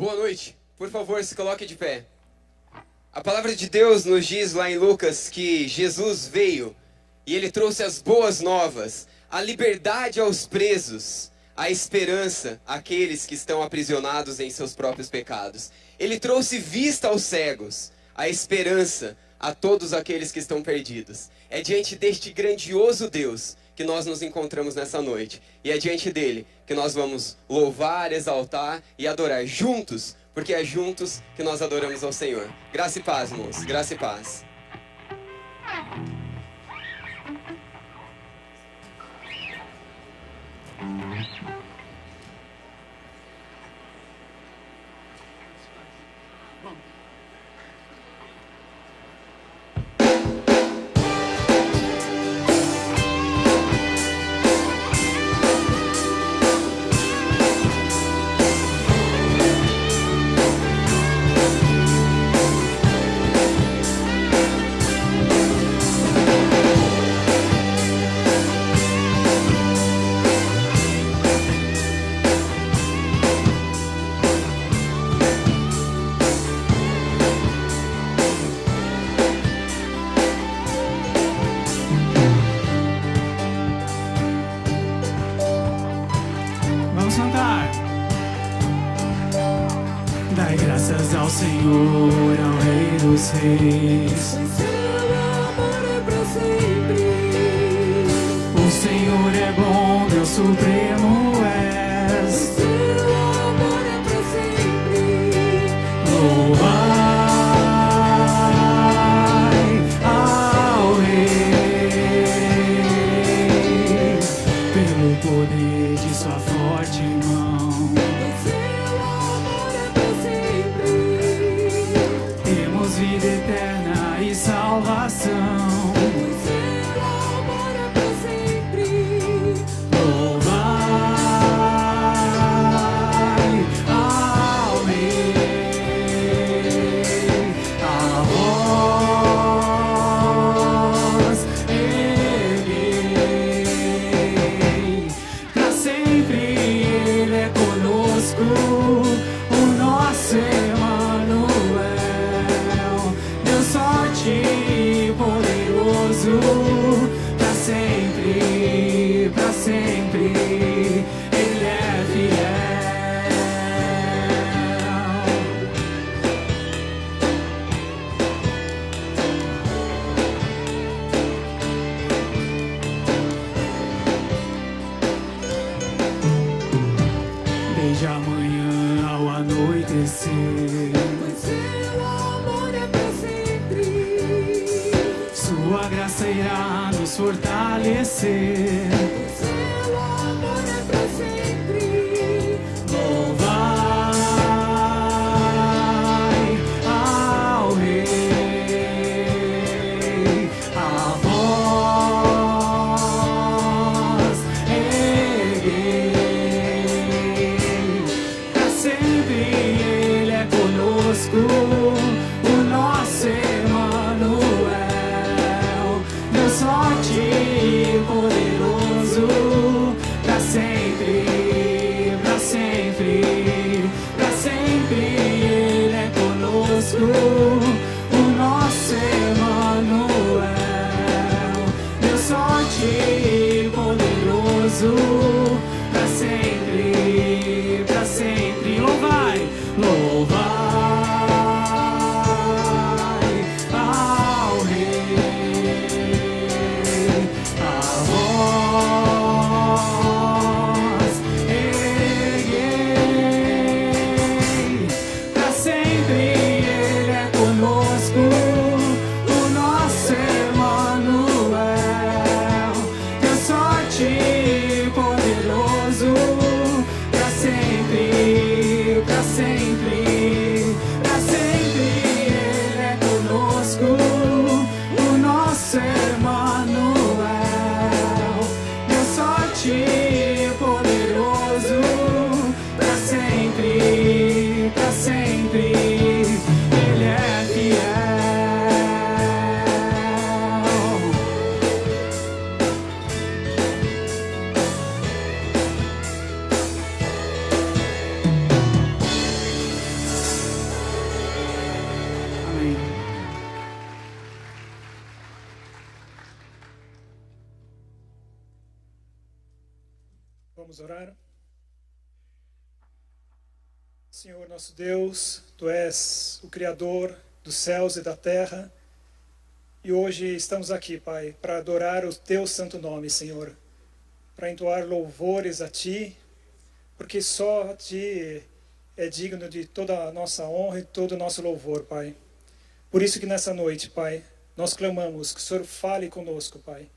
Boa noite. Por favor, se coloque de pé. A palavra de Deus nos diz lá em Lucas que Jesus veio e ele trouxe as boas novas, a liberdade aos presos, a esperança àqueles que estão aprisionados em seus próprios pecados. Ele trouxe vista aos cegos, a esperança a todos aqueles que estão perdidos. É diante deste grandioso Deus que nós nos encontramos nessa noite. E é diante dele que nós vamos louvar, exaltar e adorar juntos, porque é juntos que nós adoramos ao Senhor. Graça e paz, irmãos. Graça e paz. Dai graças ao Senhor, ao Rei dos Reis. Seu amor é pra sempre. O Senhor é bom, Deus supremo és. Seu amor é pra sempre. Louvai ao Rei pelo poder de sua forte mão. Vida eterna e salvação. Seu amor é pra sempre. Louvai ao Rei, a vós erguei. Pra sempre Ele é conosco, o nosso poderoso, pra sempre, Ele é fiel. Desde a manhã ao anoitecer, Seu amor é pra sempre. Sua graça irá nos fortalecer. Seu amor é pra sempre. Louvai ao Rei, a vós erguei. Pra sempre Ele é conosco, o nosso Emmanuel, Deus forte e poderoso, pra sempre, pra sempre, pra sempre Ele é conosco, o nosso Emmanuel, Deus forte e poderoso, pra sempre, pra sempre. Louvai, louvai ao Rei, a vós erguei. Pra sempre Ele é conosco, o nosso Emmanuel, Deus forte e poderoso, pra sempre, pra sempre. Vamos orar. Senhor nosso Deus, Tu és o Criador dos céus e da terra, e hoje estamos aqui, Pai, para adorar o Teu santo nome, Senhor, para entoar louvores a Ti, porque só a Ti é digno de toda a nossa honra e todo o nosso louvor, Pai. Por isso que nessa noite, Pai, nós clamamos que o Senhor fale conosco, Pai.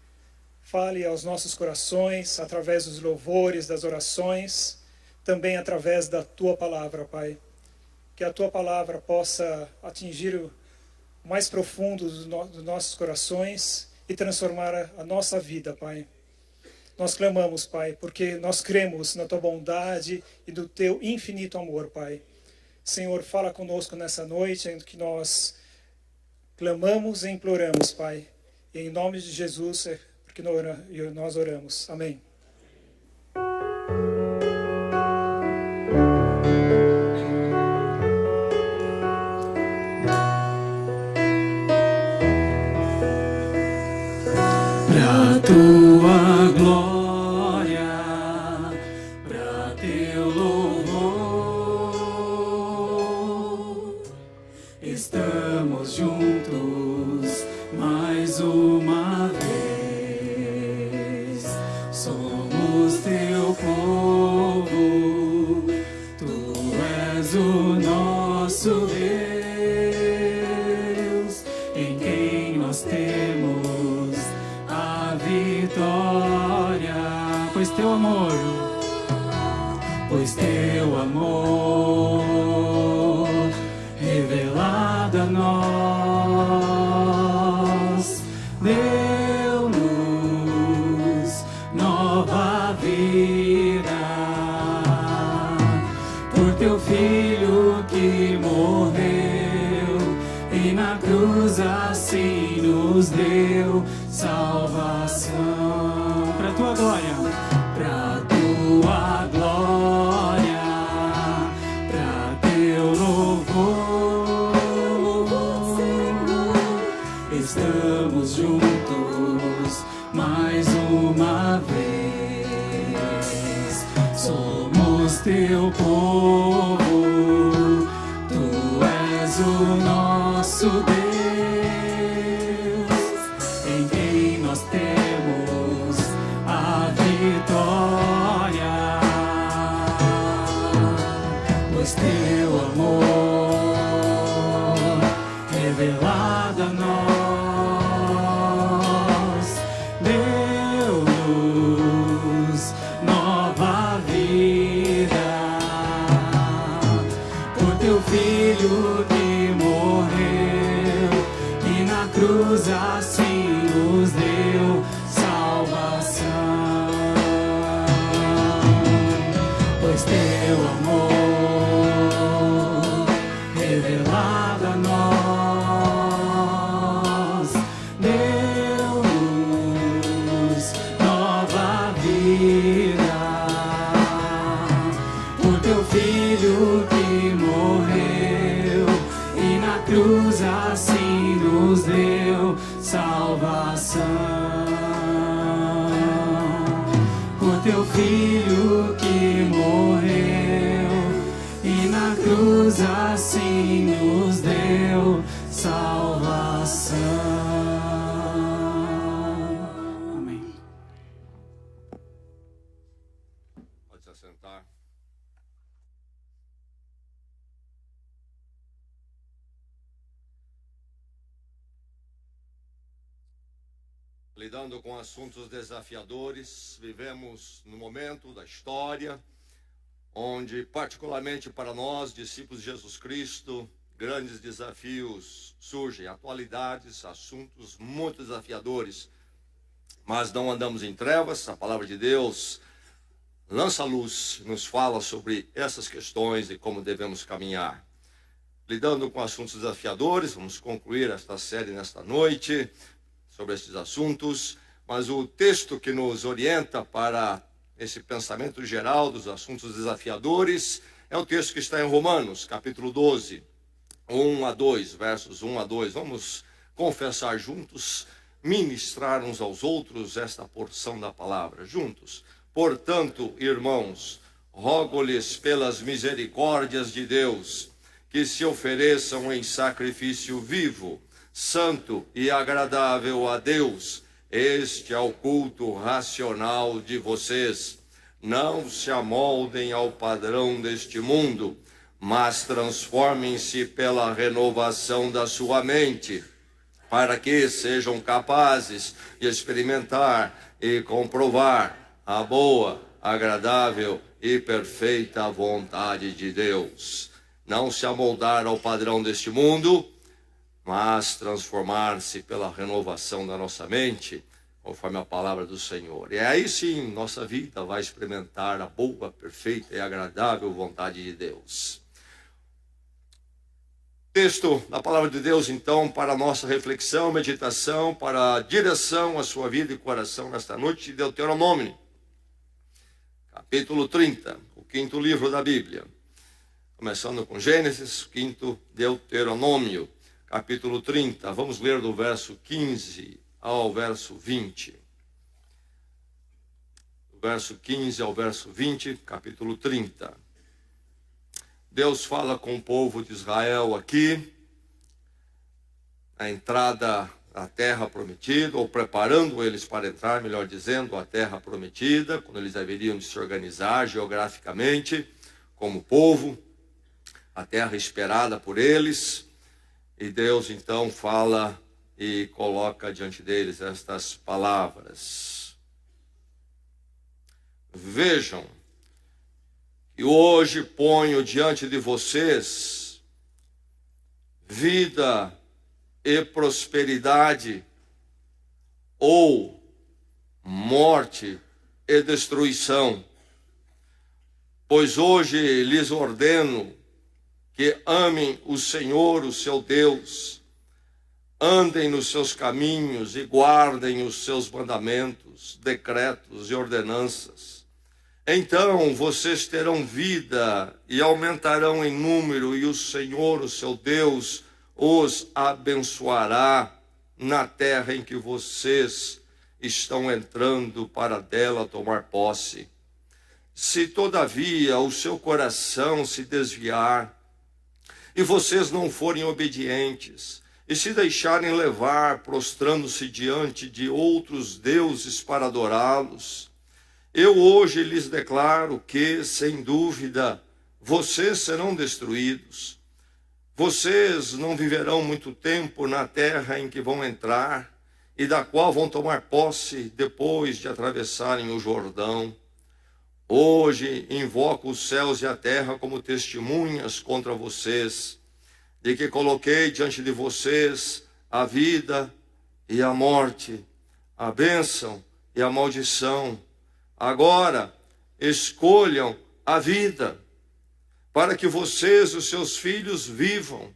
Fale aos nossos corações, através dos louvores, das orações, também através da Tua palavra, Pai. Que a Tua palavra possa atingir o mais profundo dos nossos corações e transformar a nossa vida, Pai. Nós clamamos, Pai, porque nós cremos na Tua bondade e do Teu infinito amor, Pai. Senhor, fala conosco nessa noite, em que nós clamamos e imploramos, Pai. E em nome de Jesus, porque nós oramos. Amém. Pra Tua glória, pra Teu louvor, estamos juntos mais uma vez. Somos Teu povo, Tu és o nosso Deus, em quem nós temos a vitória. Pois Teu amor revelado a nós, deu-nos nova vida. Por Teu Filho que morreu e na cruz assim nos deu salvação. Pra Tua glória, pra Tua glória, pra Teu louvor, estamos juntos mais uma vez. Somos Teu povo, Tu és o nosso Deus, em quem nós temos a vitória. Pois Teu amor revelado a nós, deu-nos nova vida. Por Teu Filho que morreu e na cruz assim nos deu salvação. Pois Teu amor revelado a nós, deu-nos nova vida. Por Teu Filho que morreu e na cruz assim nos deu salvação. Por Teu Filho que morreu e na cruz assim nos deu salvação. Amém. Pode se assentar. Lidando com assuntos desafiadores, vivemos no momento da história onde, particularmente para nós, discípulos de Jesus Cristo, grandes desafios surgem, atualidades, assuntos muito desafiadores. Mas não andamos em trevas, a palavra de Deus lança luz, nos fala sobre essas questões e como devemos caminhar. Lidando com assuntos desafiadores, vamos concluir esta série nesta noite sobre esses assuntos, mas o texto que nos orienta para esse pensamento geral dos assuntos desafiadores é o texto que está em Romanos, capítulo 12, 1 a 2, versos 1 a 2. Vamos confessar juntos, ministrar uns aos outros esta porção da palavra, juntos. Portanto, irmãos, rogo-lhes pelas misericórdias de Deus, que se ofereçam em sacrifício vivo, santo e agradável a Deus. Este é o culto racional de vocês. Não se amoldem ao padrão deste mundo, mas transformem-se pela renovação da sua mente, para que sejam capazes de experimentar e comprovar a boa, agradável e perfeita vontade de Deus. Não se amoldar ao padrão deste mundo, mas transformar-se pela renovação da nossa mente, conforme a palavra do Senhor. E aí sim, nossa vida vai experimentar a boa, perfeita e agradável vontade de Deus. Texto da palavra de Deus, então, para a nossa reflexão, meditação, para a direção à sua vida e coração nesta noite de Deuteronômio. Capítulo 30, o quinto livro da Bíblia. Começando com Gênesis, quinto Deuteronômio, capítulo 30. Vamos ler do verso 15 ao verso 20. Do verso 15 ao verso 20, capítulo 30. Deus fala com o povo de Israel aqui, a entrada à terra prometida, ou preparando eles para entrar, melhor dizendo, à terra prometida, quando eles deveriam se organizar geograficamente como povo, a terra esperada por eles. E Deus então fala e coloca diante deles estas palavras. Vejam, e hoje ponho diante de vocês vida e prosperidade, ou morte e destruição. Pois hoje lhes ordeno que amem o Senhor, o seu Deus, andem nos seus caminhos e guardem os seus mandamentos, decretos e ordenanças. Então vocês terão vida e aumentarão em número, e o Senhor, o seu Deus, os abençoará na terra em que vocês estão entrando para dela tomar posse. Se todavia o seu coração se desviar e vocês não forem obedientes e se deixarem levar, prostrando-se diante de outros deuses para adorá-los, eu hoje lhes declaro que, sem dúvida, vocês serão destruídos. Vocês não viverão muito tempo na terra em que vão entrar e da qual vão tomar posse depois de atravessarem o Jordão. Hoje invoco os céus e a terra como testemunhas contra vocês, de que coloquei diante de vocês a vida e a morte, a bênção e a maldição. Agora, escolham a vida, para que vocês e os seus filhos vivam,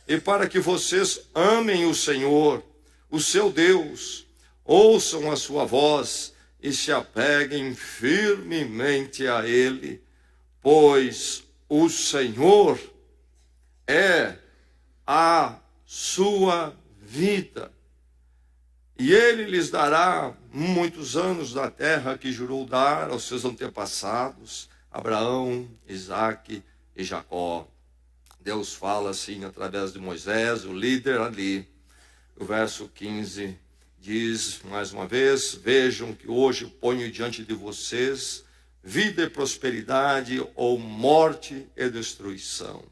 e para que vocês amem o Senhor, o seu Deus, ouçam a sua voz e se apeguem firmemente a Ele, pois o Senhor é a sua vida. E Ele lhes dará muitos anos da terra que jurou dar aos seus antepassados, Abraão, Isaque e Jacó. Deus fala assim através de Moisés, o líder ali. O verso 15 diz mais uma vez: vejam que hoje ponho diante de vocês vida e prosperidade, ou morte e destruição.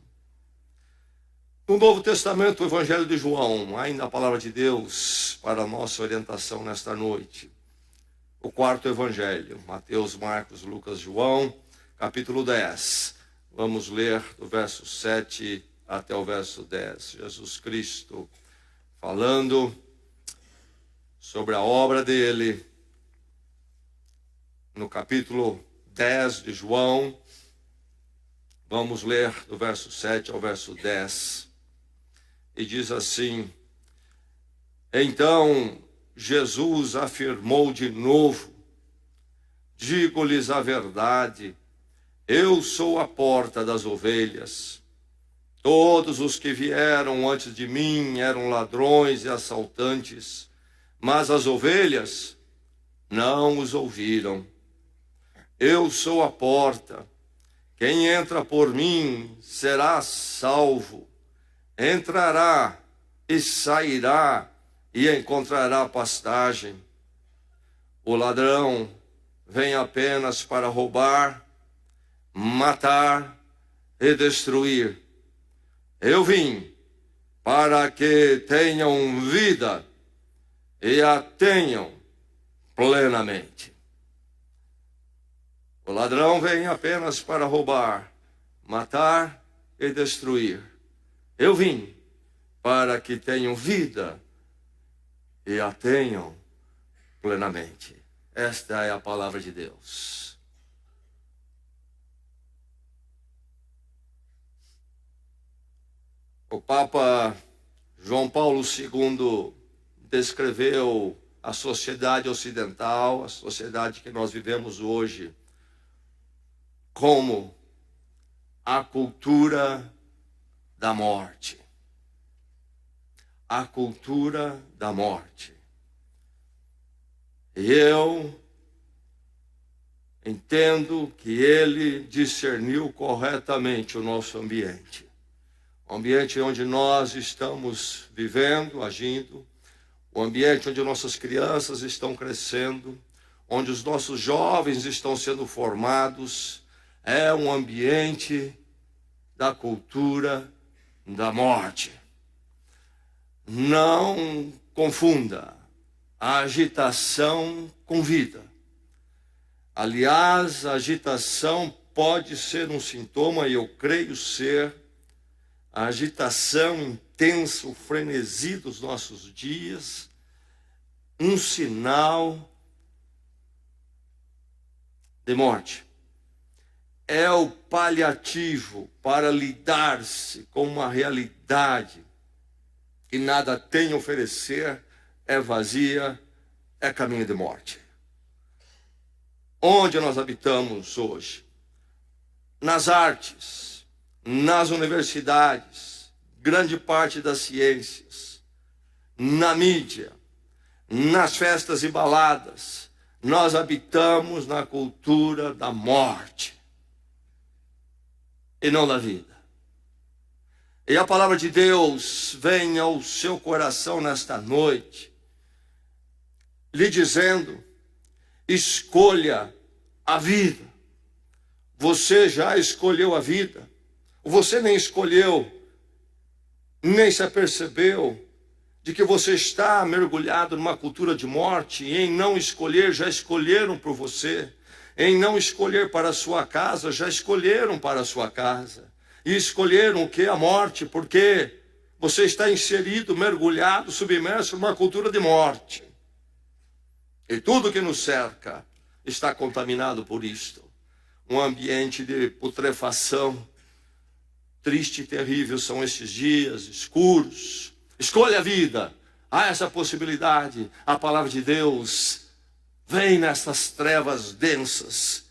No Novo Testamento, o Evangelho de João, ainda a palavra de Deus para a nossa orientação nesta noite. O quarto Evangelho, Mateus, Marcos, Lucas, João, capítulo 10. Vamos ler do verso 7 até o verso 10. Jesus Cristo falando sobre a obra dele, no capítulo 10 de João. Vamos ler do verso 7 ao verso 10. E diz assim: então Jesus afirmou de novo: digo-lhes a verdade, eu sou a porta das ovelhas. Todos os que vieram antes de mim eram ladrões e assaltantes, mas as ovelhas não os ouviram. Eu sou a porta. Quem entra por mim será salvo. Entrará e sairá e encontrará pastagem. O ladrão vem apenas para roubar, matar e destruir. Eu vim para que tenham vida e a tenham plenamente. O ladrão vem apenas para roubar, matar e destruir. Eu vim para que tenham vida e a tenham plenamente. Esta é a palavra de Deus. O Papa João Paulo II descreveu a sociedade ocidental, a sociedade que nós vivemos hoje, como a cultura da morte. A cultura da morte. E eu entendo que ele discerniu corretamente o nosso ambiente. O ambiente onde nós estamos vivendo, agindo, o ambiente onde nossas crianças estão crescendo, onde os nossos jovens estão sendo formados, é um ambiente da cultura da morte. Não confunda a agitação com vida. Aliás, a agitação pode ser um sintoma, e eu creio ser, a agitação intensa, o frenesi dos nossos dias, um sinal de morte. É o paliativo para lidar-se com uma realidade que nada tem a oferecer, é vazia, é caminho de morte. Onde nós habitamos hoje? Nas artes, nas universidades, grande parte das ciências, na mídia, nas festas e baladas, nós habitamos na cultura da morte e não da vida. E a palavra de Deus vem ao seu coração nesta noite, lhe dizendo: escolha a vida. Você já escolheu a vida. Você nem escolheu, nem se apercebeu de que você está mergulhado numa cultura de morte. E em não escolher, já escolheram por você. Em não escolher para a sua casa, já escolheram para a sua casa. E escolheram o que? A morte, porque você está inserido, mergulhado, submerso numa cultura de morte. E tudo que nos cerca está contaminado por isto. Um ambiente de putrefação. Triste e terrível são estes dias escuros. Escolha a vida. Há essa possibilidade. A palavra de Deus vem nessas trevas densas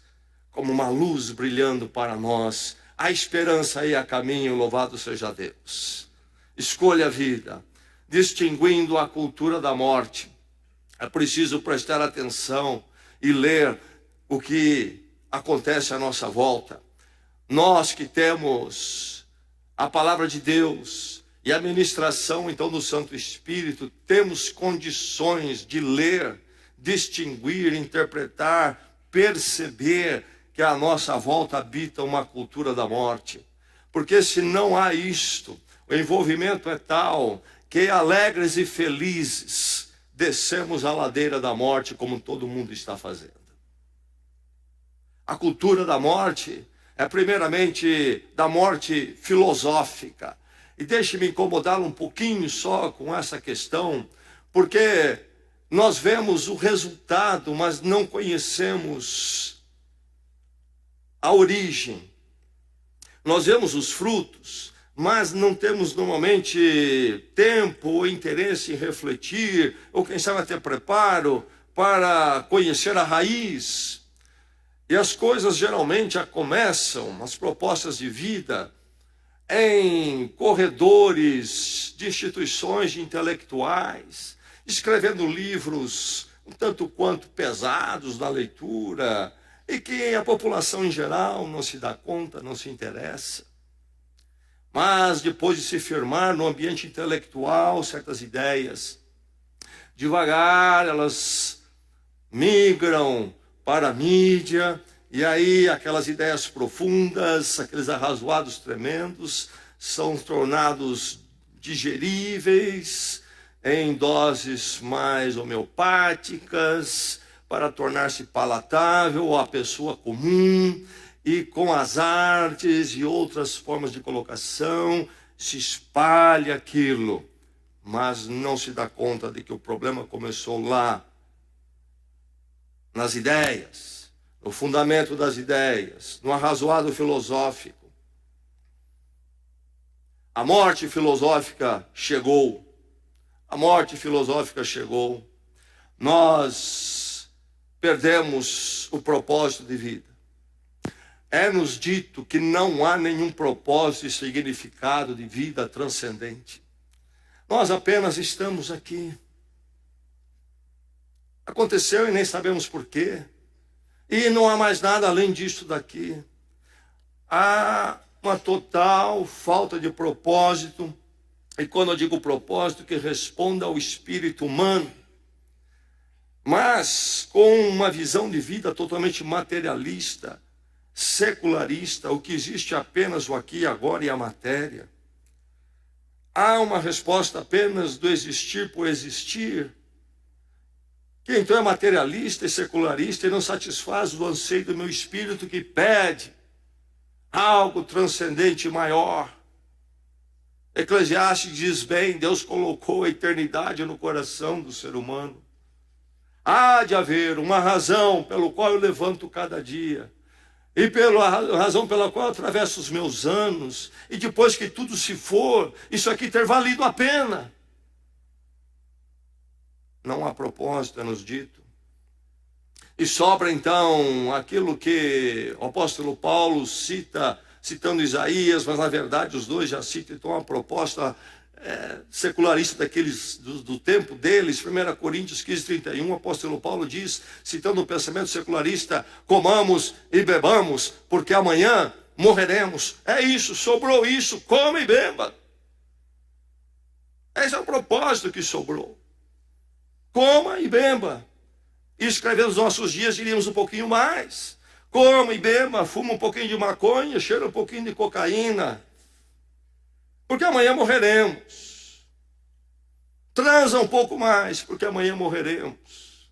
como uma luz brilhando para nós. A esperança aí a caminho, louvado seja Deus. Escolha a vida, distinguindo a cultura da morte. É preciso prestar atenção e ler o que acontece à nossa volta. Nós que temos a palavra de Deus e a ministração então do Santo Espírito, temos condições de ler, distinguir, interpretar, perceber que à nossa volta habita uma cultura da morte. Porque se não há isto, o envolvimento é tal que alegres e felizes descemos a ladeira da morte como todo mundo está fazendo. A cultura da morte é primeiramente da morte filosófica. E deixe-me incomodá-lo um pouquinho só com essa questão, porque nós vemos o resultado, mas não conhecemos a origem. Nós vemos os frutos, mas não temos normalmente tempo ou interesse em refletir, ou quem sabe até preparo para conhecer a raiz. E as coisas geralmente começam, as propostas de vida, em corredores de instituições de intelectuais, escrevendo livros um tanto quanto pesados na leitura, e que a população em geral não se dá conta, não se interessa. Mas depois de se firmar no ambiente intelectual certas ideias, devagar elas migram para a mídia, e aí aquelas ideias profundas, aqueles arrazoados tremendos, são tornados digeríveis em doses mais homeopáticas, para tornar-se palatável à pessoa comum, e com as artes e outras formas de colocação se espalha aquilo, mas não se dá conta de que o problema começou lá, nas ideias, no fundamento das ideias, no arrazoado filosófico. A morte filosófica chegou. A morte filosófica chegou. Nós perdemos o propósito de vida. É-nos dito que não há nenhum propósito e significado de vida transcendente. Nós apenas estamos aqui. Aconteceu e nem sabemos porquê. E não há mais nada além disso daqui. Há uma total falta de propósito. E quando eu digo propósito, que responda ao espírito humano. Mas com uma visão de vida totalmente materialista, secularista, o que existe apenas o aqui e agora e a matéria. Há uma resposta apenas do existir por existir, que então é materialista e secularista e não satisfaz o anseio do meu espírito, que pede algo transcendente e maior. Eclesiastes diz bem, Deus colocou a eternidade no coração do ser humano. Há de haver uma razão pelo qual eu levanto cada dia, e pela razão pela qual eu atravesso os meus anos, e depois que tudo se for, isso aqui ter valido a pena. Não há propósito, é-nos dito. E sobra então aquilo que o apóstolo Paulo cita, citando Isaías, mas na verdade os dois já citam então a proposta secularista daqueles do tempo deles. 1 Coríntios 15:31, o apóstolo Paulo diz, citando o pensamento secularista: comamos e bebamos, porque amanhã morreremos. É isso, sobrou isso, coma e beba. Esse é o propósito que sobrou. Coma e beba. E escrevendo os nossos dias, diríamos um pouquinho mais. Coma e beba, fuma um pouquinho de maconha, cheira um pouquinho de cocaína, porque amanhã morreremos. Transa um pouco mais, porque amanhã morreremos.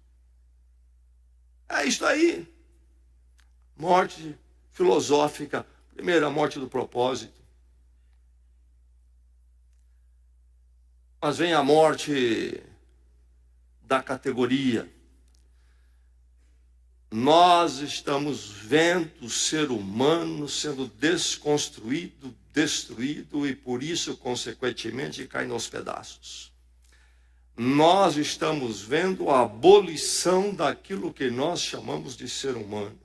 É isso aí. Morte filosófica. Primeiro, a morte do propósito. Mas vem a morte da categoria. Nós estamos vendo o ser humano sendo desconstruído, destruído, e por isso, consequentemente, cai aos pedaços. Nós estamos vendo a abolição daquilo que nós chamamos de ser humano.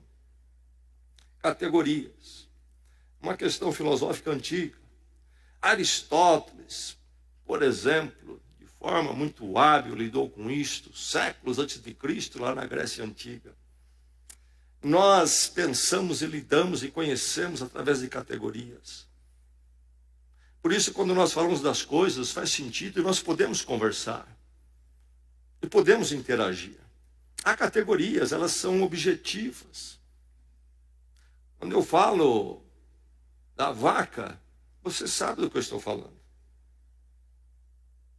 Categorias. Uma questão filosófica antiga. Aristóteles, por exemplo, de forma muito hábil, lidou com isto, séculos antes de Cristo, lá na Grécia Antiga. Nós pensamos e lidamos e conhecemos através de categorias. Por isso, quando nós falamos das coisas, faz sentido e nós podemos conversar. E podemos interagir. Há categorias, elas são objetivas. Quando eu falo da vaca, você sabe do que eu estou falando.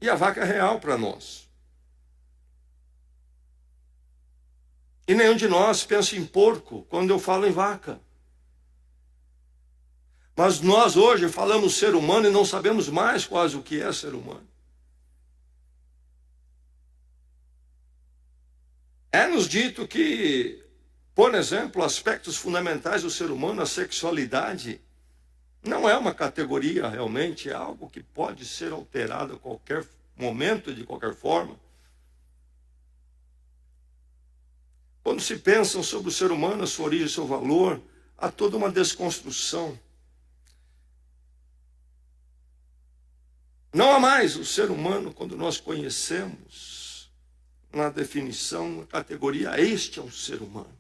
E a vaca é real para nós. E nenhum de nós pensa em porco quando eu falo em vaca. Mas nós hoje falamos ser humano e não sabemos mais quase o que é ser humano. É-nos dito que, por exemplo, aspectos fundamentais do ser humano, a sexualidade, não é uma categoria realmente, é algo que pode ser alterado a qualquer momento, de qualquer forma. Quando se pensam sobre o ser humano, a sua origem, seu valor, há toda uma desconstrução. Não há mais o ser humano quando nós conhecemos, na definição, na categoria, este é um ser humano.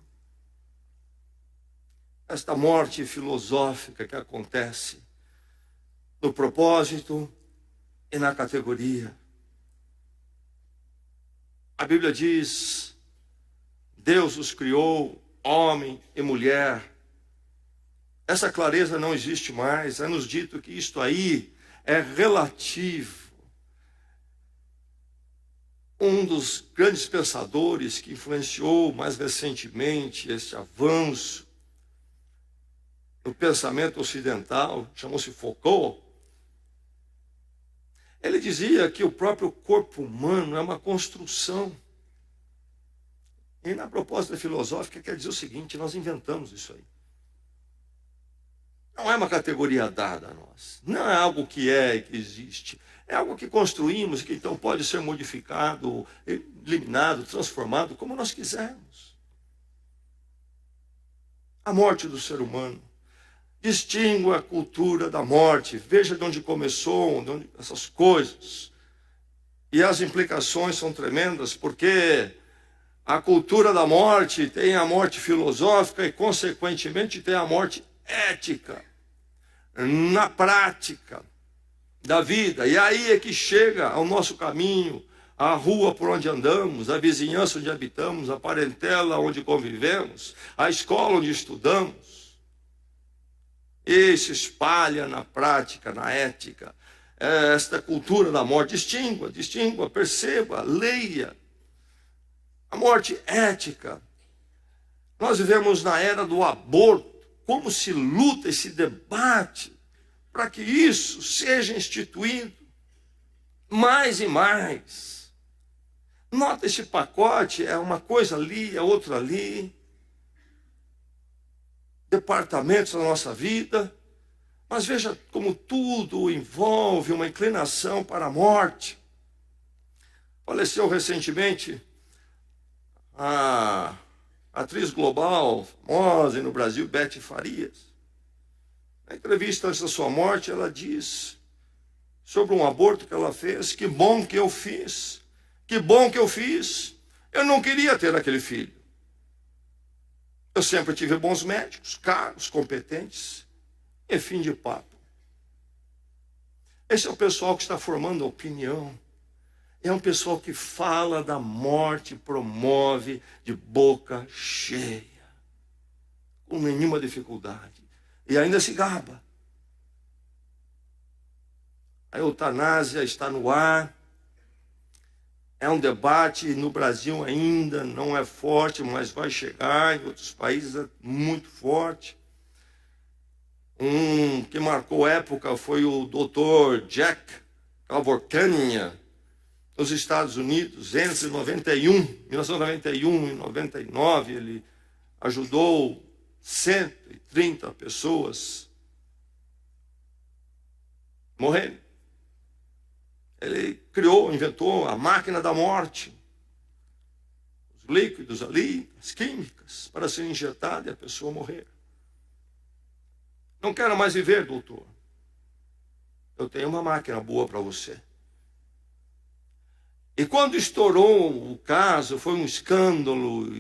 esta morte filosófica que acontece no propósito e na categoria. A Bíblia diz: Deus os criou, homem e mulher. Essa clareza não existe mais. É nos dito que isto aí é relativo. Um dos grandes pensadores que influenciou mais recentemente este avanço no pensamento ocidental, chamou-se Foucault, ele dizia que o próprio corpo humano é uma construção. E na proposta filosófica quer dizer o seguinte: nós inventamos isso aí. Não é uma categoria dada a nós. Não é algo que é e que existe. É algo que construímos e que então pode ser modificado, eliminado, transformado, como nós quisermos. A morte do ser humano. Distingua a cultura da morte. Veja de onde começou, essas coisas. E as implicações são tremendas, porque a cultura da morte tem a morte filosófica e, consequentemente, tem a morte ética, na prática da vida. E aí é que chega ao nosso caminho, a rua por onde andamos, a vizinhança onde habitamos, a parentela onde convivemos, a escola onde estudamos. E se espalha na prática, na ética, esta cultura da morte. Distingua, perceba, leia. A morte ética. Nós vivemos na era do aborto. Como se luta e se debate para que isso seja instituído mais e mais. Nota, esse pacote é uma coisa ali, é outra ali. Departamentos da nossa vida. Mas veja como tudo envolve uma inclinação para a morte. Faleceu recentemente a atriz global, famosa no Brasil, Beth Farias. Na entrevista antes da sua morte, ela diz sobre um aborto que ela fez: que bom que eu fiz, que bom que eu fiz. Eu não queria ter aquele filho. Eu sempre tive bons médicos, caros, competentes, e fim de papo. Esse é o pessoal que está formando a opinião. É um pessoal que fala da morte, promove de boca cheia, com nenhuma dificuldade. E ainda se gaba. A eutanásia está no ar. É um debate, no Brasil ainda não é forte, mas vai chegar. Em outros países é muito forte. Um que marcou época foi o Dr. Jack Cavalcanha, nos Estados Unidos, entre 1991 e 99, ele ajudou 130 pessoas a morrerem. Ele criou, inventou a máquina da morte. Os líquidos ali, as químicas, para ser injetado e a pessoa morrer. Não quero mais viver, doutor. Eu tenho uma máquina boa para você. E quando estourou o caso, foi um escândalo,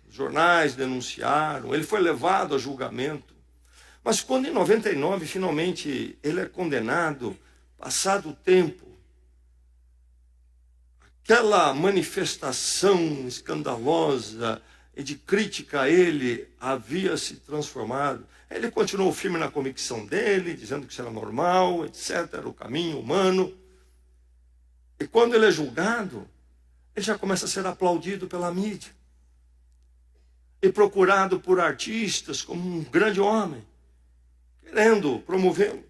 os jornais denunciaram, ele foi levado a julgamento. Mas quando em 99, finalmente, ele é condenado, passado o tempo, aquela manifestação escandalosa e de crítica a ele havia se transformado. Ele continuou firme na convicção dele, dizendo que isso era normal, etc., era o caminho humano. E quando ele é julgado, ele já começa a ser aplaudido pela mídia. E procurado por artistas como um grande homem, querendo promovê-lo.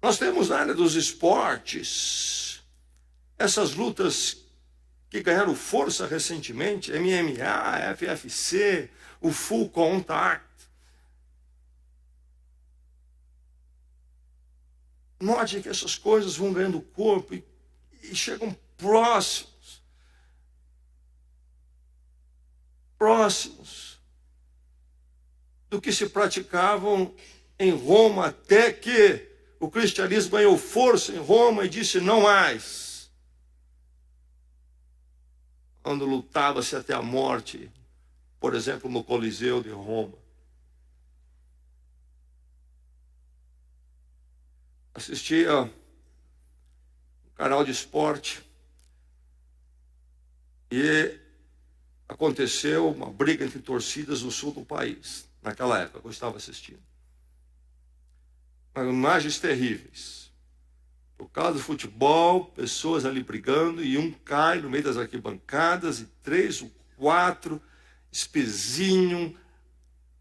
Nós temos na área dos esportes essas lutas que ganharam força recentemente, MMA, FFC, o Full Contact. Note que essas coisas vão ganhando corpo e chegam próximos do que se praticavam em Roma, até que o cristianismo ganhou força em Roma e disse não mais. Quando lutava-se até a morte por exemplo, no Coliseu de Roma. Assistia um canal de esporte e aconteceu uma briga entre torcidas no sul do país, naquela época que eu estava assistindo. Imagens terríveis. Por causa do futebol, pessoas ali brigando e um cai no meio das arquibancadas e 3 ou 4 espezinham,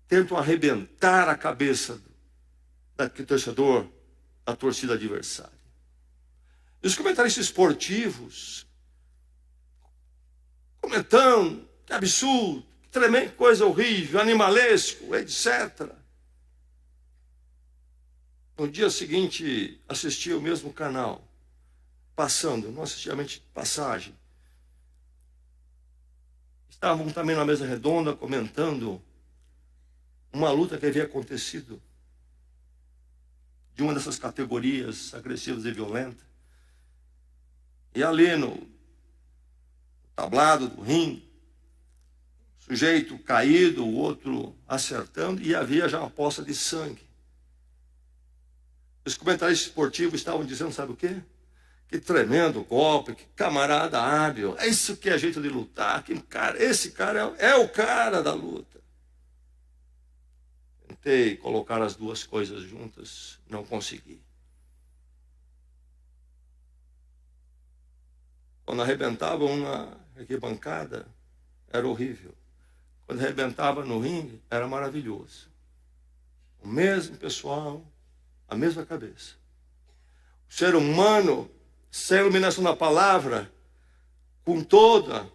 tentam arrebentar a cabeça daquele torcedor, da torcida adversária. E os comentaristas esportivos comentando, que absurdo, que tremenda coisa horrível, animalesco, etc. No dia seguinte, assisti o mesmo canal, passando, não assisti a mente de passagem. Estavam também na mesa redonda comentando uma luta que havia acontecido de uma dessas categorias agressivas e violentas. E ali no tablado do ringue, sujeito caído, o outro acertando, e havia já uma poça de sangue. Os comentaristas esportivos estavam dizendo, sabe o quê? Que tremendo golpe, que camarada hábil, é isso que é jeito de lutar, que cara, esse cara é o cara da luta. Tentei colocar as duas coisas juntas, não consegui. Quando arrebentavam na arquibancada, era horrível. Quando arrebentava no ringue, era maravilhoso. O mesmo pessoal, a mesma cabeça. O ser humano, sem iluminação da palavra, com toda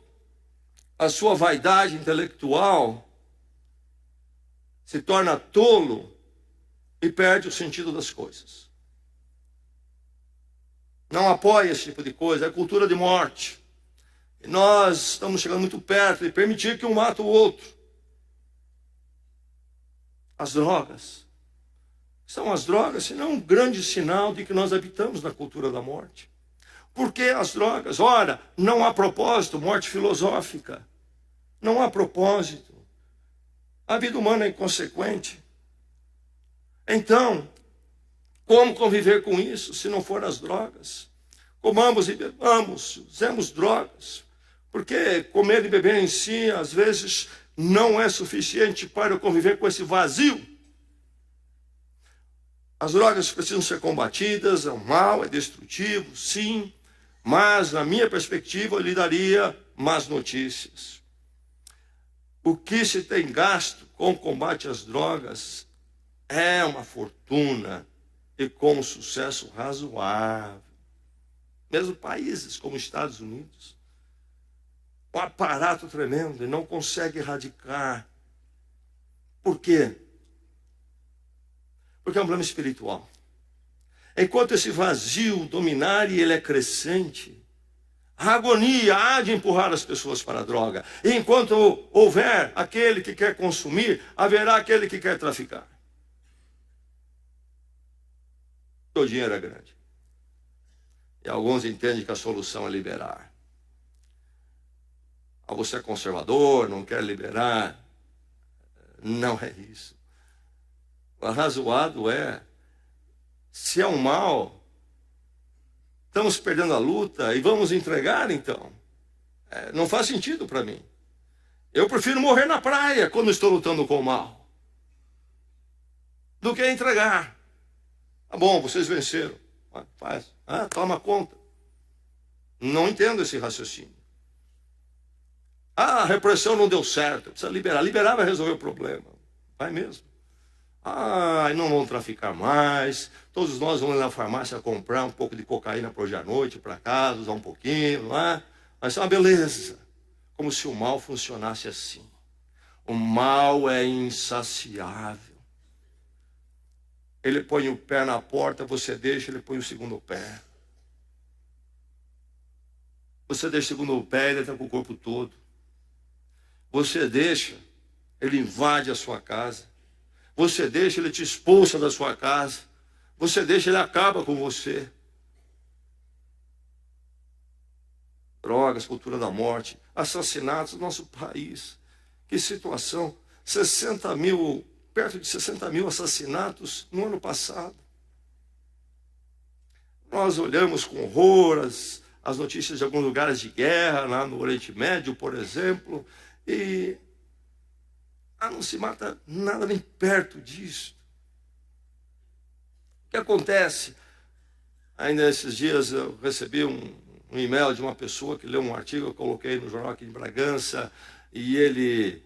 a sua vaidade intelectual, se torna tolo e perde o sentido das coisas. Não apoia esse tipo de coisa, é cultura de morte. E nós estamos chegando muito perto de permitir que um mate o outro. As drogas. São as drogas, senão um grande sinal de que nós habitamos na cultura da morte. Por que as drogas? Ora, não há propósito, morte filosófica. Não há propósito. A vida humana é inconsequente. Então, como conviver com isso, se não for as drogas? Comamos e bebamos, usemos drogas. Porque comer e beber em si, às vezes, não é suficiente para eu conviver com esse vazio. As drogas precisam ser combatidas, é um mal, é destrutivo, sim. Mas, na minha perspectiva, eu lhe daria más notícias. O que se tem gasto com o combate às drogas é uma fortuna e com um sucesso razoável. Mesmo países como os Estados Unidos, um aparato tremendo e não consegue erradicar. Por quê? Porque é um problema espiritual. Enquanto esse vazio dominar e ele é crescente, a agonia há de empurrar as pessoas para a droga. E enquanto houver aquele que quer consumir, haverá aquele que quer traficar. O dinheiro é grande. E alguns entendem que a solução é liberar. Você é conservador, não quer liberar. Não é isso. O razoado é, se é um mal, estamos perdendo a luta e vamos entregar então. Não faz sentido para mim. Eu prefiro morrer na praia quando estou lutando com o mal, do que entregar. Tá bom, vocês venceram. Faz. Toma conta. Não entendo esse raciocínio. A repressão não deu certo. Precisa liberar. Liberar vai resolver o problema. Vai mesmo. Não vão traficar mais. Todos nós vamos na farmácia comprar um pouco de cocaína para hoje à noite, para casa, usar um pouquinho, não é? Mas é uma beleza. Como se o mal funcionasse assim. O mal é insaciável. Ele põe o pé na porta, você deixa, ele põe o segundo pé. Você deixa o segundo pé, ele está com o corpo todo. Você deixa, ele invade a sua casa. Você deixa, ele te expulsa da sua casa. Você deixa, ele acaba com você. Drogas, cultura da morte, assassinatos no nosso país. Que situação. 60 mil, perto de 60 mil assassinatos no ano passado. Nós olhamos com horror as notícias de alguns lugares de guerra, lá no Oriente Médio, por exemplo, e não se mata nada nem perto disso. O que acontece? Ainda esses dias eu recebi um e-mail de uma pessoa que leu um artigo, eu coloquei no jornal aqui de Bragança, e ele,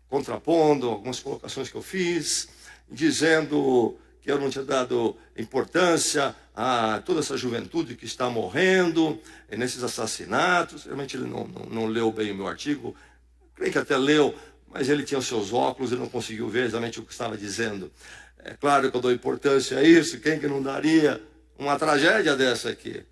contrapondo algumas colocações que eu fiz, dizendo que eu não tinha dado importância a toda essa juventude que está morrendo nesses assassinatos. Realmente ele não leu bem o meu artigo, creio que até leu, mas ele tinha os seus óculos e não conseguiu ver exatamente o que estava dizendo. É claro que eu dou importância a isso, quem que não daria uma tragédia dessa aqui?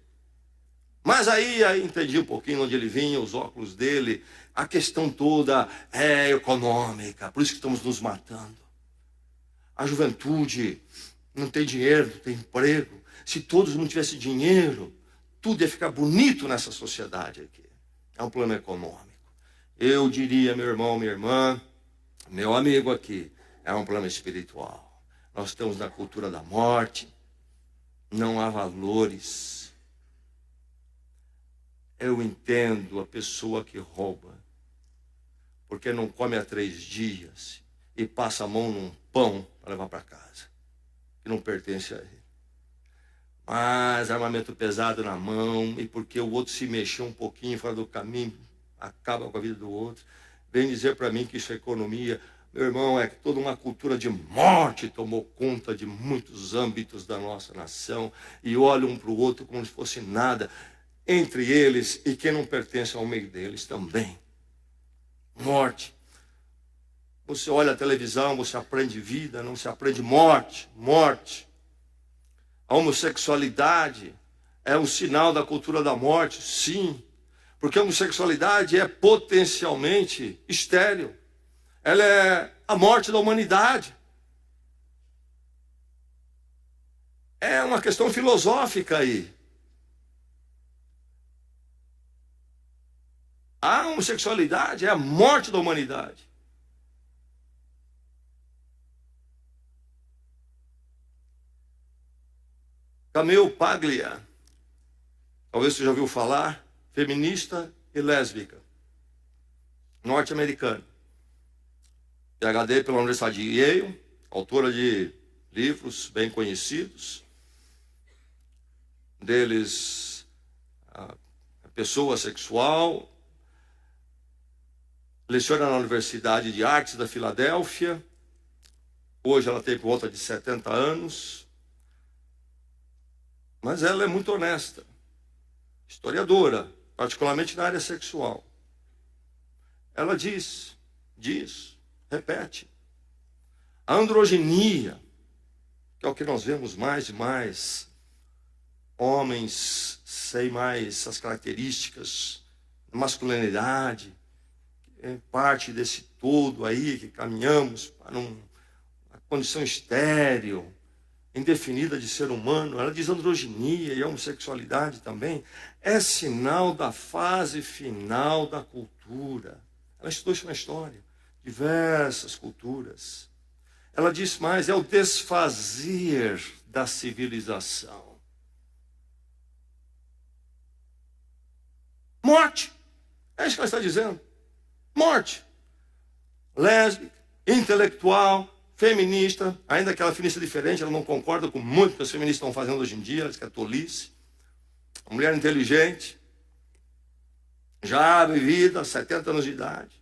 Mas aí entendi um pouquinho onde ele vinha, os óculos dele. A questão toda é econômica, por isso que estamos nos matando. A juventude não tem dinheiro, não tem emprego. Se todos não tivessem dinheiro, tudo ia ficar bonito nessa sociedade aqui. É um problema econômico. Eu diria, meu irmão, minha irmã, meu amigo aqui, é um problema espiritual. Nós estamos na cultura da morte, não há valores. Eu entendo a pessoa que rouba, porque não come há 3 dias e passa a mão num pão para levar para casa, que não pertence a ele. Mas armamento pesado na mão, e porque o outro se mexeu um pouquinho fora do caminho, acaba com a vida do outro. Vem dizer para mim que isso é economia. Meu irmão, é que toda uma cultura de morte tomou conta de muitos âmbitos da nossa nação, e olham um para o outro como se fosse nada, entre eles e quem não pertence ao meio deles também. Morte. Você olha a televisão, você aprende vida, não se aprende morte. Morte. A homossexualidade é um sinal da cultura da morte, sim. Porque a homossexualidade é potencialmente estéril. Ela é a morte da humanidade. É uma questão filosófica aí. A homossexualidade é a morte da humanidade. Camille Paglia, talvez você já ouviu falar, feminista e lésbica, norte-americana, PhD pela Universidade de Yale, autora de livros bem conhecidos, deles a Pessoa Sexual, leciona na Universidade de Artes da Filadélfia, hoje ela tem por volta de 70 anos, mas ela é muito honesta, historiadora, particularmente na área sexual. Ela diz, repete, a androginia, que é o que nós vemos mais e mais, homens sem mais as características da masculinidade, que é parte desse todo aí que caminhamos para uma condição estéril, indefinida de ser humano. Ela diz androginia e homossexualidade também é sinal da fase final da cultura. Ela estudou isso na história, diversas culturas. Ela diz mais, é o desfazer da civilização. Morte, é isso que ela está dizendo. Morte. Lésbica, intelectual, feminista, ainda que ela é feminista diferente, ela não concorda com muito que os feministas estão fazendo hoje em dia, ela diz que é tolice. Uma mulher inteligente, já vivida, 70 anos de idade.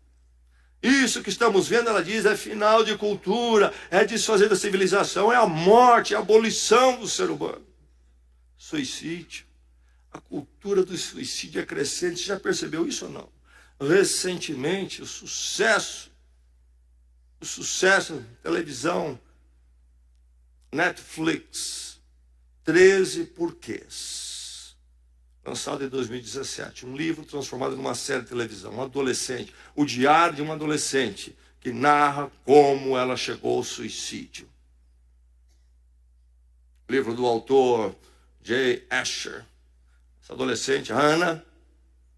Isso que estamos vendo, ela diz, é final de cultura, é desfazer da civilização, é a morte, é a abolição do ser humano. Suicídio. A cultura do suicídio é crescente. Você já percebeu isso ou não? Recentemente, o sucesso, televisão, Netflix, 13 porquês, lançado em 2017, um livro transformado numa série de televisão, um adolescente, o diário de uma adolescente, que narra como ela chegou ao suicídio. Livro do autor Jay Asher. Essa adolescente, Hannah,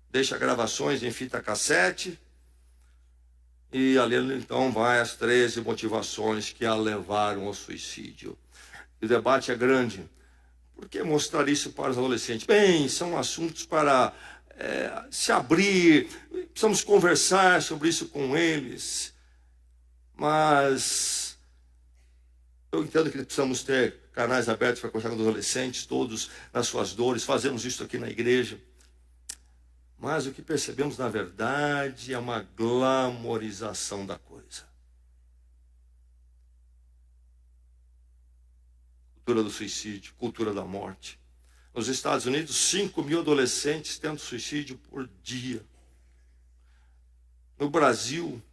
deixa gravações em fita cassete, E ali então vai as 13 motivações que a levaram ao suicídio. O debate é grande. Por que mostrar isso para os adolescentes? Bem, são assuntos para se abrir, precisamos conversar sobre isso com eles. Mas eu entendo que precisamos ter canais abertos para conversar com os adolescentes, todos nas suas dores. Fazemos isso aqui na igreja. Mas o que percebemos, na verdade, é uma glamorização da coisa. Cultura do suicídio, cultura da morte. Nos Estados Unidos, 5.000 adolescentes tentam suicídio por dia. No Brasil,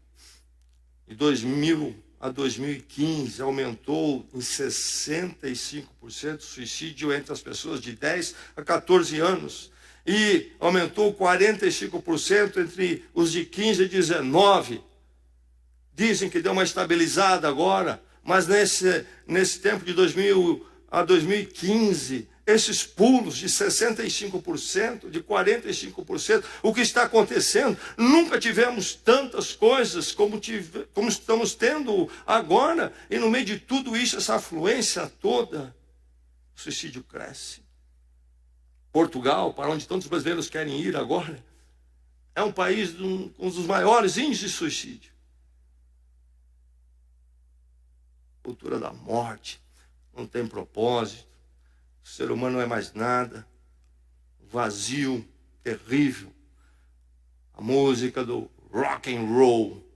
de 2000 a 2015, aumentou em 65% o suicídio entre as pessoas de 10 a 14 anos. E aumentou 45% entre os de 15 e 19. Dizem que deu uma estabilizada agora, mas nesse tempo de 2000 a 2015, esses pulos de 65%, de 45%, o que está acontecendo? Nunca tivemos tantas coisas como estamos tendo agora, e no meio de tudo isso, essa afluência toda, o suicídio cresce. Portugal, para onde tantos brasileiros querem ir agora, é um país com um dos maiores índices de suicídio. Cultura da morte, não tem propósito, o ser humano não é mais nada, vazio, terrível. A música do rock and roll,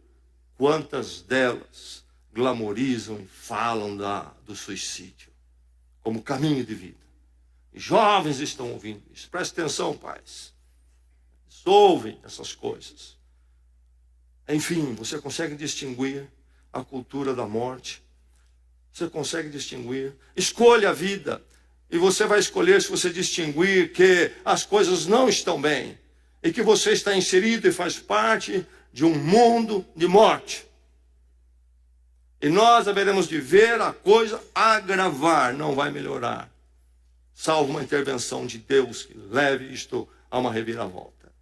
quantas delas glamorizam e falam do suicídio como caminho de vida. Jovens estão ouvindo isso. Preste atenção, pais. Eles ouvem essas coisas. Enfim, você consegue distinguir a cultura da morte. Você consegue distinguir. Escolha a vida. E você vai escolher, se você distinguir que as coisas não estão bem. E que você está inserido e faz parte de um mundo de morte. E nós haveremos de ver a coisa agravar, não vai melhorar. Salvo uma intervenção de Deus que leve isto a uma reviravolta.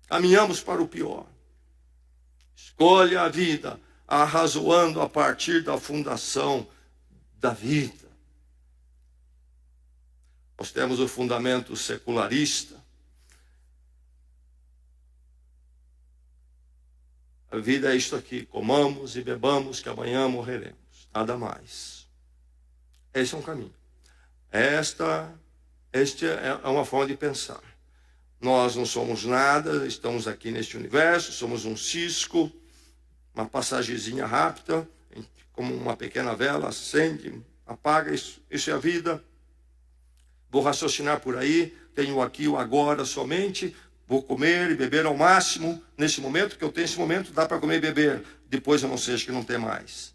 Caminhamos para o pior. Escolha a vida, arrazoando a partir da fundação da vida. Nós temos o fundamento secularista. A vida é isto aqui, comamos e bebamos, que amanhã morreremos. Nada mais. Esse é um caminho. Esta é uma forma de pensar. Nós não somos nada, estamos aqui neste universo, somos um cisco, uma passagezinha rápida, como uma pequena vela, acende, apaga, isso é a vida. Vou raciocinar por aí, tenho aqui o agora somente, vou comer e beber ao máximo nesse momento, que eu tenho esse momento, dá para comer e beber, depois eu não sei, acho que não tem mais.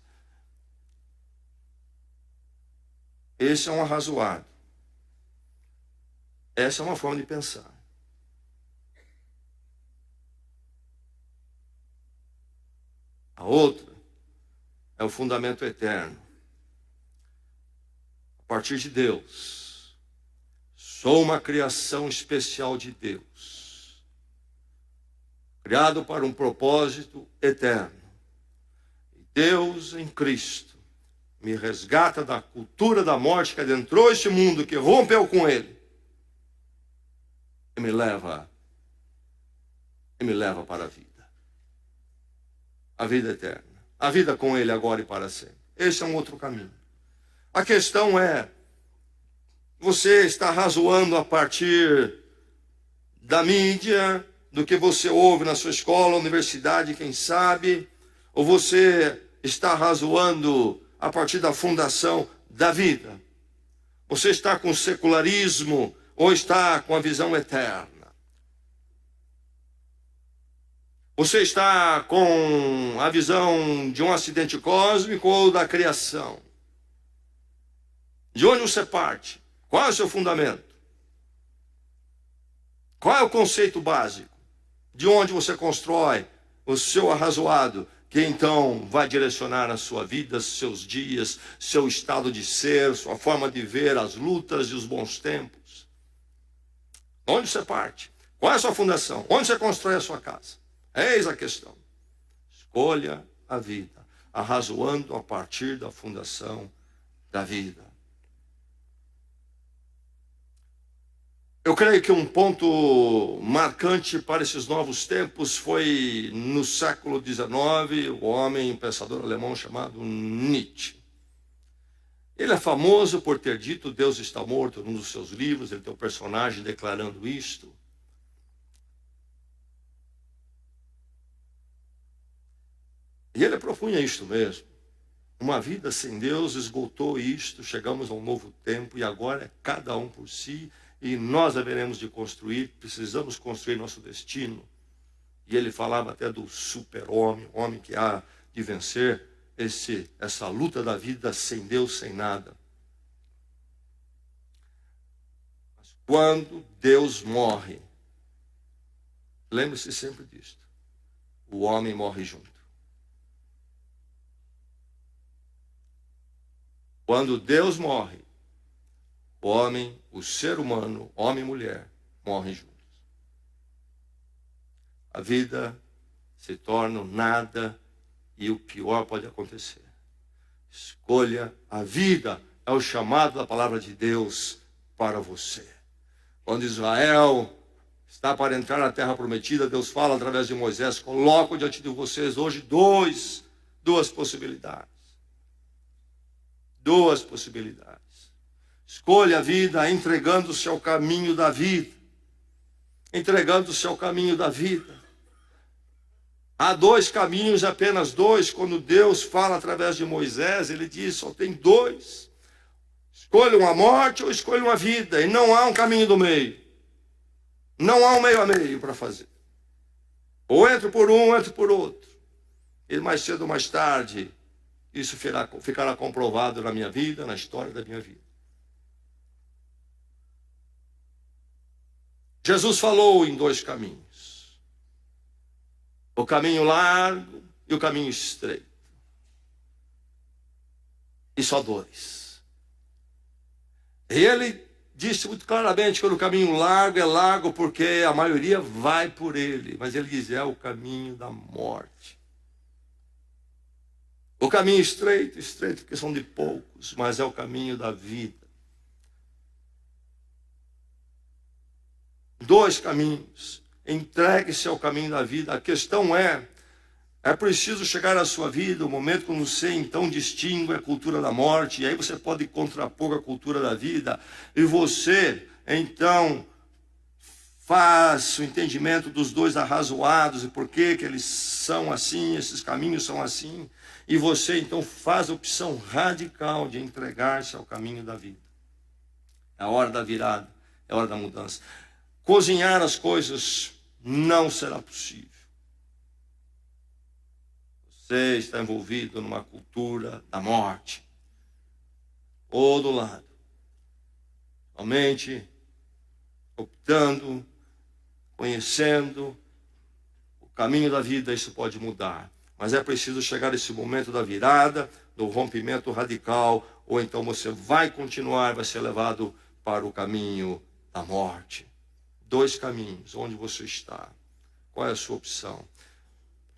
Esse é um arrazoado. Essa é uma forma de pensar. A outra é o fundamento eterno. A partir de Deus. Sou uma criação especial de Deus. Criado para um propósito eterno. Deus em Cristo me resgata da cultura da morte que adentrou este mundo, que rompeu com ele. E me leva para a vida. A vida eterna. A vida com ele agora e para sempre. Esse é um outro caminho. A questão é, você está razoando a partir da mídia, do que você ouve na sua escola, universidade, quem sabe, ou você está razoando a partir da fundação da vida? Você está com o secularismo ou está com a visão eterna? Você está com a visão de um acidente cósmico ou da criação? De onde você parte? Qual é o seu fundamento? Qual é o conceito básico? De onde você constrói o seu arrazoado, que então vai direcionar a sua vida, seus dias, seu estado de ser, sua forma de ver as lutas e os bons tempos? Onde você parte? Qual é a sua fundação? Onde você constrói a sua casa? Eis a questão. Escolha a vida, arrazoando a partir da fundação da vida. Eu creio que um ponto marcante para esses novos tempos foi no século XIX, o homem, um pensador alemão chamado Nietzsche. Ele é famoso por ter dito Deus está morto num dos seus livros, ele tem um personagem declarando isto. E ele propunha isto mesmo. Uma vida sem Deus esgotou isto, chegamos a um novo tempo e agora é cada um por si e nós haveremos de construir, precisamos construir nosso destino. E ele falava até do super-homem, o homem que há de vencer essa luta da vida sem Deus, sem nada. Mas quando Deus morre, lembre-se sempre disto, o homem morre junto. Quando Deus morre, o homem, o ser humano, homem e mulher, morrem juntos. A vida se torna nada e o pior pode acontecer. Escolha a vida, é o chamado da palavra de Deus para você. Quando Israel está para entrar na terra prometida, Deus fala através de Moisés, coloco diante de vocês hoje duas possibilidades. Duas possibilidades. Escolha a vida entregando-se ao caminho da vida. Entregando-se ao caminho da vida. Há dois caminhos, apenas dois. Quando Deus fala através de Moisés, ele diz, só tem dois. Escolham a morte ou escolham a vida. E não há um caminho do meio. Não há um meio a meio para fazer. Ou entro por um, ou entro por outro. E mais cedo ou mais tarde, isso ficará comprovado na minha vida, na história da minha vida. Jesus falou em dois caminhos. O caminho largo e o caminho estreito. E só dois. E ele disse muito claramente que o caminho largo é largo porque a maioria vai por ele. Mas ele diz, é o caminho da morte. O caminho estreito, estreito porque são de poucos, mas é o caminho da vida. Dois caminhos. Entregue-se ao caminho da vida. A questão é preciso chegar à sua vida o momento quando você então distingue a cultura da morte, e aí você pode contrapor a cultura da vida, e você então faz o entendimento dos dois arrazoados, e por que eles são assim, esses caminhos são assim, e você então faz a opção radical de entregar-se ao caminho da vida. É a hora da virada, é a hora da mudança. Cozinhar as coisas não será possível. Você está envolvido numa cultura da morte. Ou do lado. Somente optando, conhecendo o caminho da vida, isso pode mudar. Mas é preciso chegar a esse momento da virada, do rompimento radical, ou então você vai continuar, vai ser levado para o caminho da morte. Dois caminhos, onde você está? Qual é a sua opção?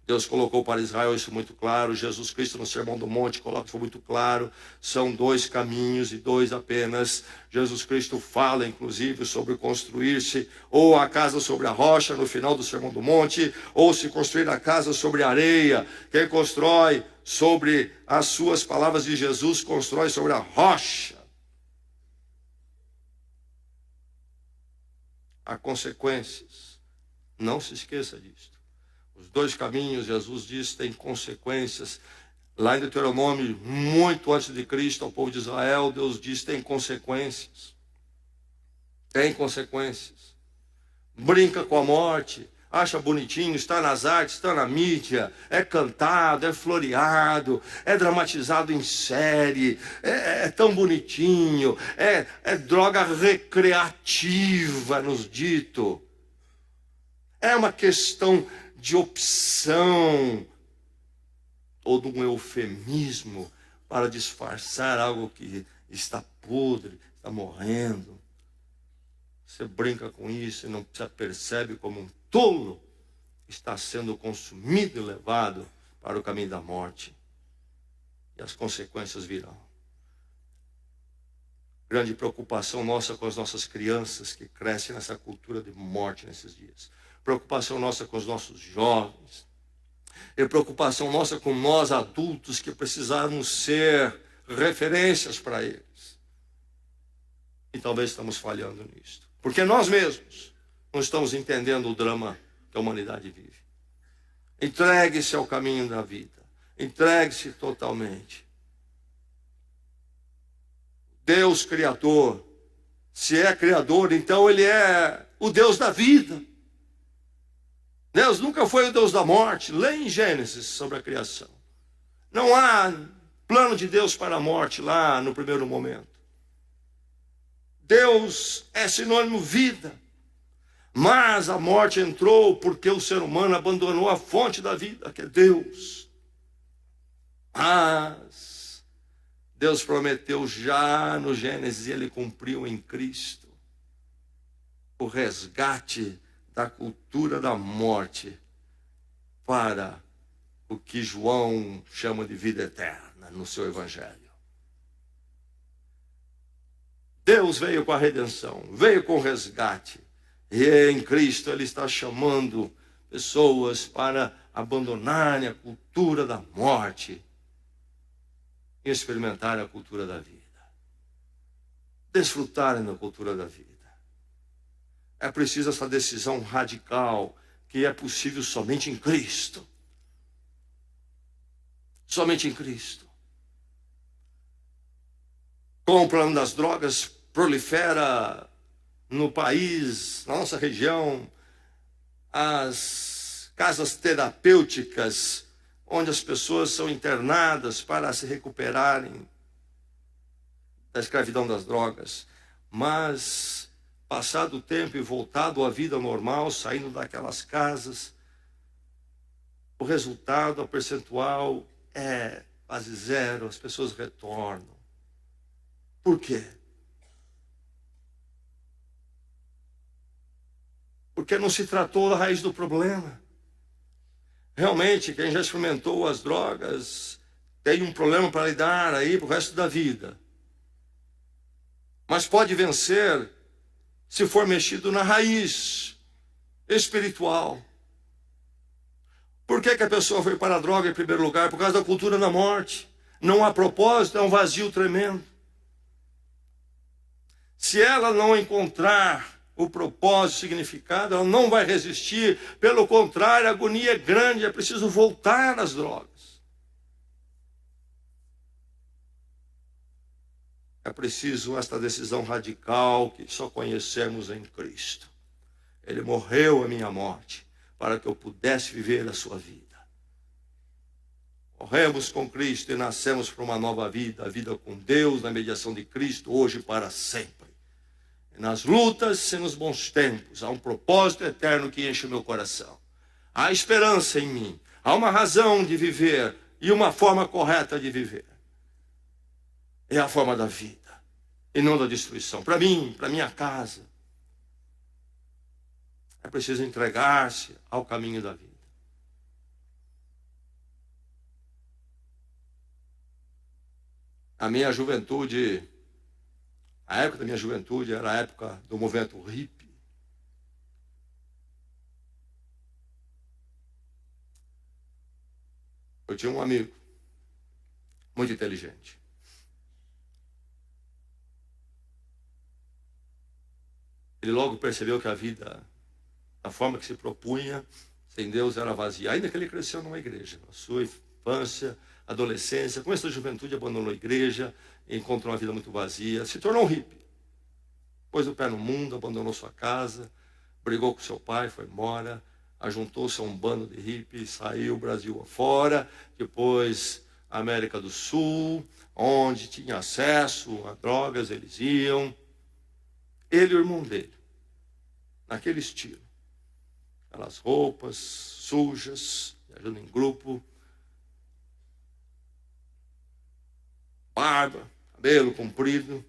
Deus colocou para Israel isso muito claro, Jesus Cristo no Sermão do Monte coloca isso muito claro, são dois caminhos e dois apenas. Jesus Cristo fala inclusive sobre construir-se ou a casa sobre a rocha no final do Sermão do Monte, ou se construir a casa sobre a areia. Quem constrói sobre as suas palavras de Jesus, constrói sobre a rocha. Há consequências. Não se esqueça disto. Os dois caminhos, Jesus diz, têm consequências. Lá em Deuteronômio, muito antes de Cristo, ao povo de Israel, Deus diz, tem consequências. Tem consequências. Brinca com a morte, acha bonitinho, está nas artes, está na mídia, é cantado, é floreado, é dramatizado em série, é tão bonitinho, é droga recreativa, nos dito. É uma questão de opção, todo um eufemismo para disfarçar algo que está podre, está morrendo. Você brinca com isso e não se percebe como um tolo está sendo consumido e levado para o caminho da morte. E as consequências virão. Grande preocupação nossa com as nossas crianças que crescem nessa cultura de morte nesses dias. Preocupação nossa com os nossos jovens. E preocupação nossa com nós adultos que precisamos ser referências para eles. E talvez estamos falhando nisto. Porque nós mesmos não estamos entendendo o drama que a humanidade vive. Entregue-se ao caminho da vida. Entregue-se totalmente. Deus Criador, se é Criador, então Ele é o Deus da vida. Deus nunca foi o Deus da morte. Lê em Gênesis sobre a criação. Não há plano de Deus para a morte lá no primeiro momento. Deus é sinônimo vida. Mas a morte entrou porque o ser humano abandonou a fonte da vida, que é Deus. Mas Deus prometeu já no Gênesis e Ele cumpriu em Cristo o resgate da cultura da morte para o que João chama de vida eterna no seu Evangelho. Deus veio com a redenção, veio com o resgate. E em Cristo Ele está chamando pessoas para abandonarem a cultura da morte e experimentarem a cultura da vida. Desfrutarem da cultura da vida. É preciso essa decisão radical que é possível somente em Cristo. Somente em Cristo. Como o problema das drogas prolifera no país, na nossa região, as casas terapêuticas, onde as pessoas são internadas para se recuperarem da escravidão das drogas. Mas, passado o tempo e voltado à vida normal, saindo daquelas casas, o resultado, o percentual é quase zero, as pessoas retornam. Por quê? Porque não se tratou da raiz do problema. Realmente, quem já experimentou as drogas tem um problema para lidar aí pro resto da vida. Mas pode vencer se for mexido na raiz espiritual. Por que a pessoa foi para a droga em primeiro lugar? Por causa da cultura da morte. Não há propósito, é um vazio tremendo. Se ela não encontrar o propósito, o significado, ela não vai resistir. Pelo contrário, a agonia é grande, é preciso voltar às drogas. É preciso esta decisão radical que só conhecemos em Cristo. Ele morreu a minha morte para que eu pudesse viver a sua vida. Morremos com Cristo e nascemos para uma nova vida, a vida com Deus, na mediação de Cristo, hoje e para sempre. Nas lutas e nos bons tempos, há um propósito eterno que enche o meu coração. Há esperança em mim, há uma razão de viver e uma forma correta de viver. É a forma da vida e não da destruição. Para mim, para minha casa, é preciso entregar-se ao caminho da vida. A minha juventude, a época da minha juventude era a época do movimento hippie. Eu tinha um amigo muito inteligente. Ele logo percebeu que a vida, da forma que se propunha, sem Deus era vazia. Ainda que ele cresceu numa igreja, na sua infância, adolescência, com essa juventude abandonou a igreja, encontrou uma vida muito vazia, se tornou um hippie. Pôs o pé no mundo, abandonou sua casa, brigou com seu pai, foi embora, ajuntou-se a um bando de hippies, saiu o Brasil afora, depois a América do Sul, onde tinha acesso a drogas, eles iam. Ele e o irmão dele, naquele estilo. Aquelas roupas sujas, viajando em grupo, barba, cabelo comprido,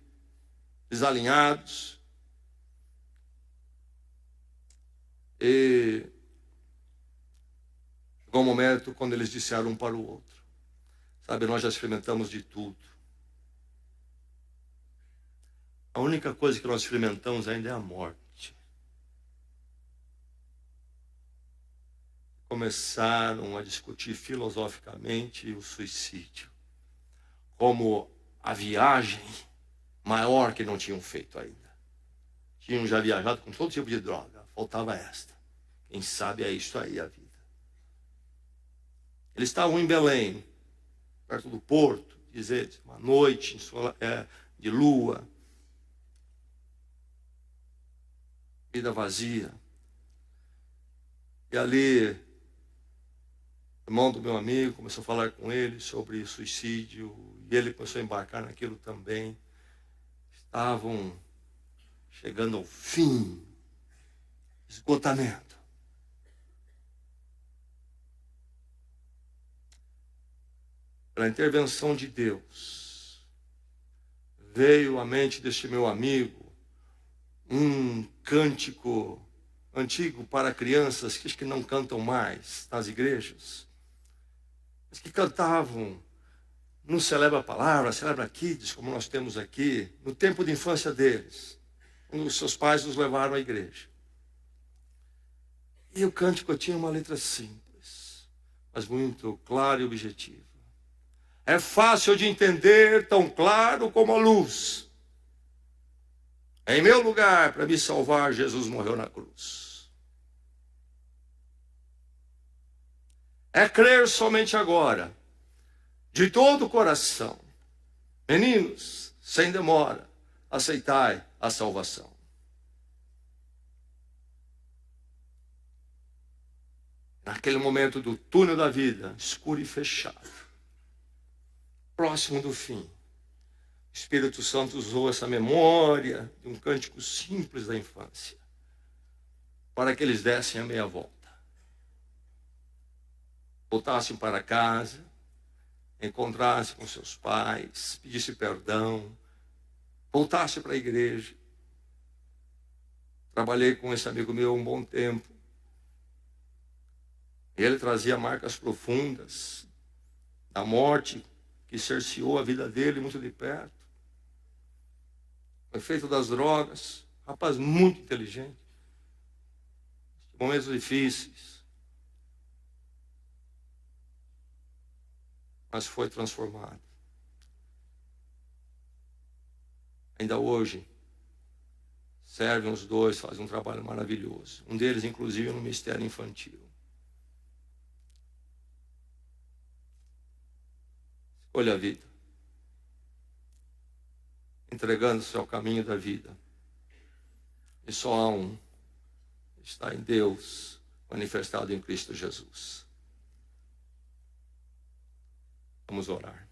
desalinhados. E Chegou um momento quando eles disseram um para o outro: sabe, nós já experimentamos de tudo. A única coisa que nós experimentamos ainda é a morte. Começaram a discutir filosoficamente o suicídio como a viagem maior que não tinham feito ainda. Tinham já viajado com todo tipo de droga, faltava esta. Quem sabe é isso aí a vida. Eles estavam em Belém, perto do porto, dizer, uma noite de lua, vida vazia. E ali, o irmão do meu amigo começou a falar com ele sobre suicídio, e ele começou a embarcar naquilo também. Estavam chegando ao fim, esgotamento. Pela intervenção de Deus, veio à mente deste meu amigo um cântico antigo para crianças que não cantam mais nas igrejas, mas que cantavam no Celebra a Palavra, Celebra Kids, como nós temos aqui, no tempo de infância deles, quando os seus pais os levaram à igreja. E o cântico tinha uma letra simples, mas muito clara e objetiva. É fácil de entender, tão claro como a luz. Em meu lugar, para me salvar, Jesus morreu na cruz. É crer somente agora, de todo o coração. Meninos, sem demora, aceitai a salvação. Naquele momento do túnel da vida, escuro e fechado, próximo do fim, o Espírito Santo usou essa memória de um cântico simples da infância para que eles dessem a meia volta. Voltassem para casa, encontrassem com seus pais, pedissem perdão, voltassem para a igreja. Trabalhei com esse amigo meu um bom tempo. Ele trazia marcas profundas da morte que cerceou a vida dele muito de perto. O efeito das drogas, rapaz muito inteligente. Momentos difíceis. Mas foi transformado. Ainda hoje, servem os dois, fazem um trabalho maravilhoso. Um deles, inclusive, no ministério infantil. Escolha a vida. Entregando-se ao caminho da vida. E só há um. Está em Deus, manifestado em Cristo Jesus. Vamos orar.